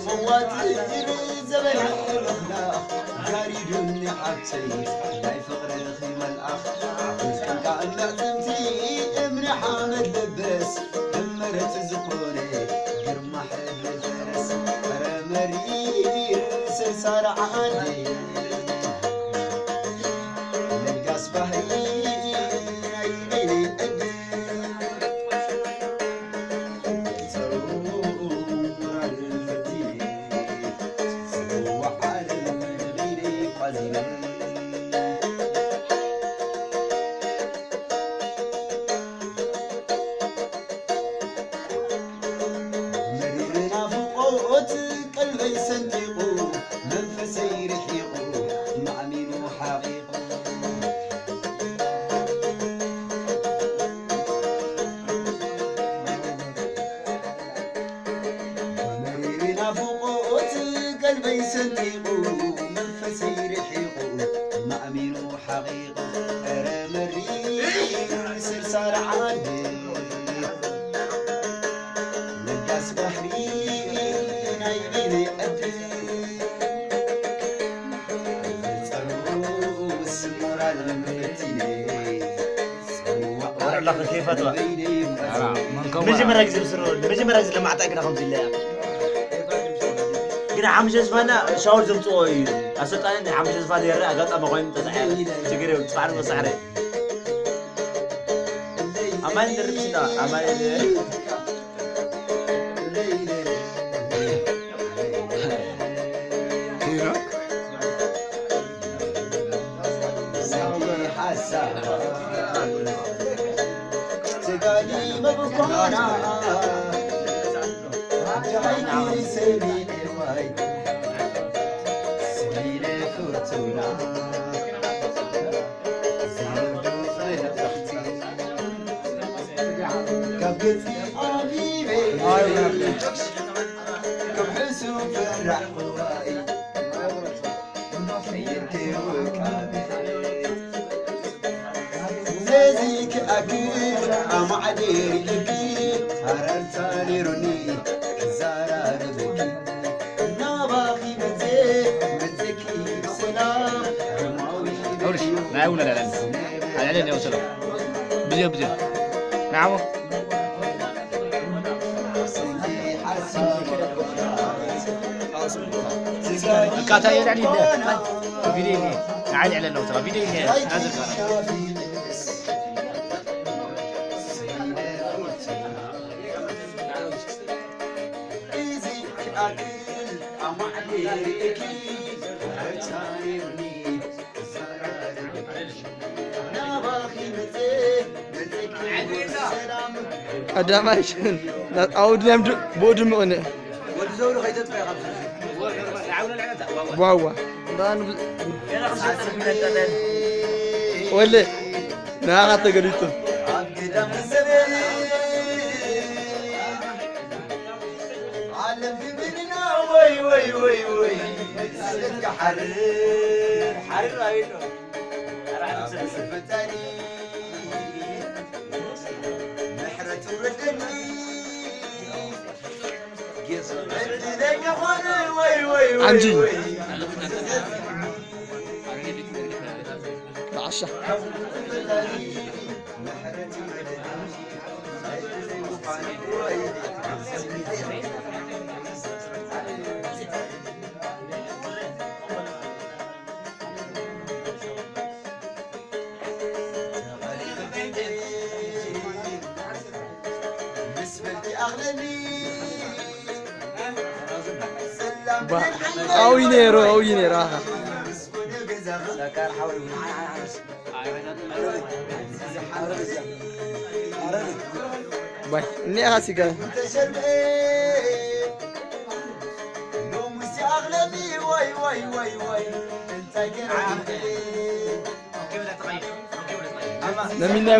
مواتي زبل الأخلاق جاري حبتي لا فقر الخيم الأخ كان معزمتي ابن حامد لبس دمرت زقوني قرمح الفرس رمري سرسار عندي للقاس بحري قلبي صنديقو منفسي رحيقو مع مينو حقيقو مريرنا فوقوت قلبي صنديقو منفسي رحيقو مع مينو حقيقو أرى مرير سرسار عندي للقاس بحري والله كيف هذا؟ مجي مراكز بسرور مجي مراكز لما أعطاك رقم زلة. كنا حمشة فانا شاور زمتوي أصدقائي حمشة فانا يرى أقطع أبغى قايم تسعير تجري وتسعر مسعره. أمان دربنا أمان تقالي مبكونا جايني سمين واي سمين فوتونا زيدو غير تحتي كبتي حبيبي كم حسو فرح واي يدي وكابي زيك أكيد أما عدير أكيد هررت ليروني زارار بكي ناباخي مزكي بسلام أولش لا ولا لا على يا وسلام بزي نعم كاتا يعني فيديو عادي على النوتة فيديو نازل كلام أدامايشن أود نام بودم أنا ودزورو خيتت في خمسة واوا دان ولا ناقة تقريتو عالم بمنا وي سلك حرر راينو فتاني محرة ردني عنجي عشا أو ينيرو باي إني أغاسيك نمينا